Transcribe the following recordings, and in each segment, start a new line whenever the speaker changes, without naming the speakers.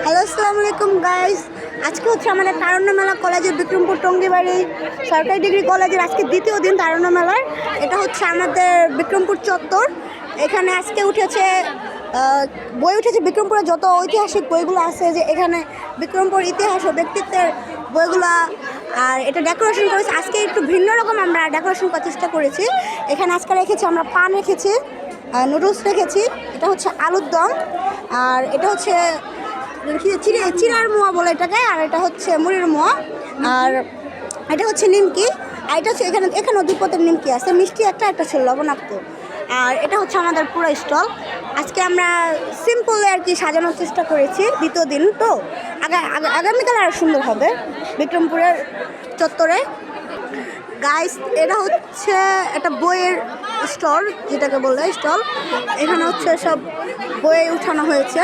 Hello, আসসালামু আলাইকুম guys. আজকে হচ্ছে আমাদের তারুণ্য মেলা কলেজের বিক্রমপুর টঙ্গিবাড়ি সরকারি ডিগ্রি কলেজের আজকে দ্বিতীয় দিন তারুণ্য মেলার। এটা হচ্ছে আমাদের বিক্রমপুর চত্বর। এখানে আজকে উঠেছে বই উঠেছে বিক্রমপুরের যত ঐতিহাসিক বইগুলো আছে, যে এখানে বিক্রমপুর ইতিহাস ও ব্যক্তিত্বের বইগুলা। আর এটা ডেকোরেশন করেছে আজকে একটু ভিন্ন রকম, আমরা ডেকোরেশন করার চেষ্টা করেছি। এখানে আজকে রেখেছি আমরা পান রেখেছি, নুডলস রেখেছি, এটা হচ্ছে আলুর দম, আর এটা হচ্ছে চিড়ার মোয়া বলে এটাকে, আর এটা হচ্ছে মুড়ির মোয়া, আর এটা হচ্ছে নিমকি, আর এটা হচ্ছে এখানেও দুই পদের নিমকি আছে, মিষ্টি একটা ছিল লবণাক্ত। আর এটা হচ্ছে আমাদের পুরো স্টল। আজকে আমরা সিম্পলে আর কি সাজানোর চেষ্টা করেছি, দ্বিতীয় দিন তো আগামীকাল আরও সুন্দর হবে বিক্রমপুরের চত্বরে। গাইস, এটা হচ্ছে একটা বইয়ের স্টল, যেটাকে বলে স্টল। এখানে হচ্ছে সব বই উঠানো হয়েছে,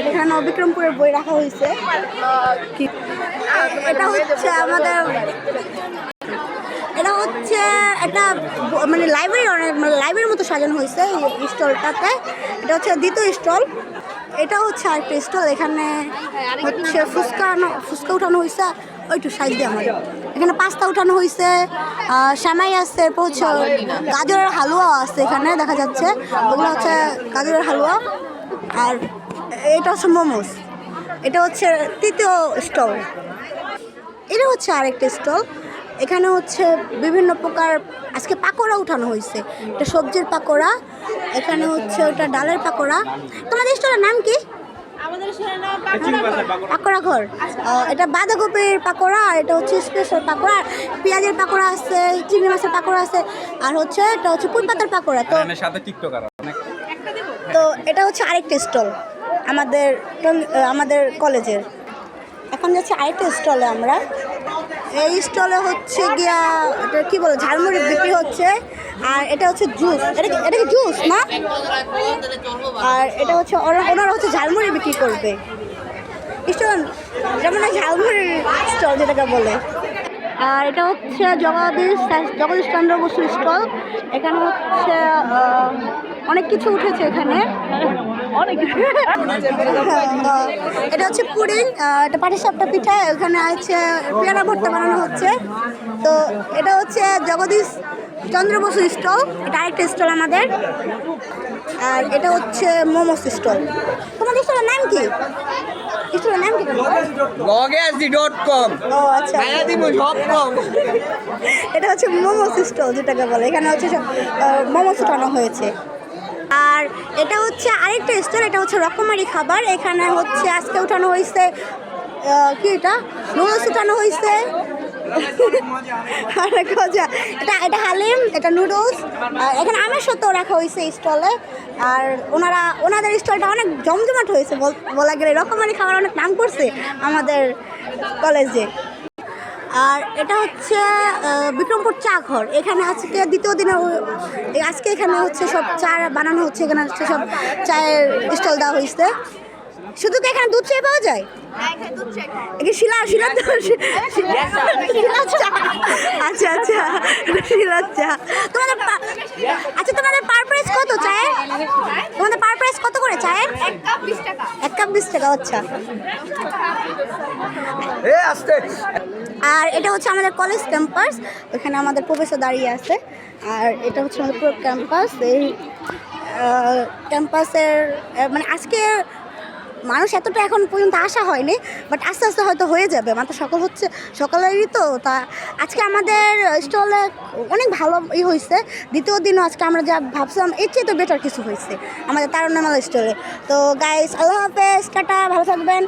এখানে বিক্রমপুরের বই রাখা হয়েছে। এটা হচ্ছে আমাদের, এটা হচ্ছে একটা মানে লাইব্রেরি, অনেক লাইব্রেরির মতো সাজানো হয়েছে এই স্টলটাতে। এটা হচ্ছে দ্বিতীয় স্টল। এটা হচ্ছে আরেকটা স্টল, এখানে হচ্ছে ফুচকা উঠানো হয়েছে, ওইটু সাইজ দিয়ে আমার এখানে পাস্তা উঠানো হয়েছে, শ্যামাই আছে, এরপর হচ্ছে গাজরের হালুয়াও আছে, এখানে দেখা যাচ্ছে ওগুলো হচ্ছে গাজরের হালুয়া। আর এটা হচ্ছে মোমোস। এটা হচ্ছে তৃতীয় স্টল। এটা হচ্ছে আরেকটা স্টল, এখানে হচ্ছে বিভিন্ন প্রকার আজকে পাকোড়া উঠানো হয়েছে। এটা সবজির পাকোড়া, এখানে হচ্ছে ওটা ডালের পাকোড়া। তোমাদের স্টলের নাম কি? পাকোড়া ঘর। এটা বাঁধাকপির পাকোড়া, আর এটা হচ্ছে স্পেশাল পাকোড়া, পেঁয়াজের পাকোড়া আছে, চিংড়ি মাছের পাকোড়া আছে, আর হচ্ছে এটা হচ্ছে পুঁই পাতার পাকোড়া। তো এটা হচ্ছে আরেকটা স্টল আমাদের কলেজের। এখন যাচ্ছে আরেকটা স্টলে আমরা। এই স্টলে হচ্ছে গিয়া এটা কী বলে, ঝালমুড়ি বিক্রি হচ্ছে, আর এটা হচ্ছে জুস। এটা কি জুস না? আর এটা হচ্ছে ওনারা হচ্ছে ঝালমুড়ি বিক্রি করবে স্টল, যেমন ঝালমুড়ির স্টল যেটাকে বলে। আর এটা হচ্ছে জগদীশ চন্দ্র বসুর স্টল। এখানে হচ্ছে অনেক কিছু উঠেছে এখানে, অনেক এটা হচ্ছে পুডিং, এটা পাটিসাপটা পিঠা, এখানে আছে পেয়ারা ভর্তা বানানো হচ্ছে। তো এটা হচ্ছে জগদীশ চন্দ্র বসু স্টল, এটা আরেকটা স্টল আমাদের। আর এটা হচ্ছে মোমোস স্টল। তোমাদের স্টলের নাম কি? স্টলের নাম কি?
লগেসি.com।
ও আচ্ছা, এটা হচ্ছে মোমোস স্টল যেটাকে বলে, এখানে হচ্ছে মোমোস উঠানো হয়েছে। আর এটা হচ্ছে আরেকটা স্টল, এটা হচ্ছে রকমারি খাবার। এখানে হচ্ছে আজকে উঠানো হয়েছে কি, এটা নুডলস উঠানো হয়েছে, এটা হালিম, এটা নুডলস, এখানে আমের সত্ত্বেও রাখা হয়েছে স্টলে। আর ওনাদের স্টলটা অনেক জমজমাট হয়েছে বলা গেলে, রকমারি খাবার অনেক নাম করছে আমাদের কলেজে। আর এটা হচ্ছে বিক্রমপুর চা ঘর। এখানে আজকে দ্বিতীয় দিনে আজকে এখানে হচ্ছে সব চা বানানো হচ্ছে, এখানে হচ্ছে সব চায়ের স্টল দেওয়া হয়েছে। শুধু কি এখানে দুধ চা পাওয়া যায়? আচ্ছা আচ্ছা, শিলার চা। তোমাদের তোমাদের পার প্রাইস কত চায়ের? তোমাদের পার প্রাইস কত করে চায়ের? 1 কাপ 20 টাকা। আচ্ছা। আর এটা হচ্ছে আমাদের কলেজ ক্যাম্পাস, এখানে আমাদের প্রফেসর দাঁড়িয়ে আছে। আর এটা হচ্ছে আমাদের পুরো ক্যাম্পাস। এই ক্যাম্পাসের মানে আজকে মানুষ এতটা এখন পর্যন্ত আসা হয়নি, বাট আস্তে আস্তে হয়তো হয়ে যাবে, মাত্র সকালেরই তো। তা আজকে আমাদের স্টলে অনেক ভালো হয়েছে। দ্বিতীয় দিনও আজকে আমরা যা ভাবছিলাম এর চেয়ে তো বেটার কিছু হয়েছে আমাদের তারুণ্য মেলা স্টলে। তো গাইস, আল্লাহ হাফেজ, টাটা, ভালো থাকবেন।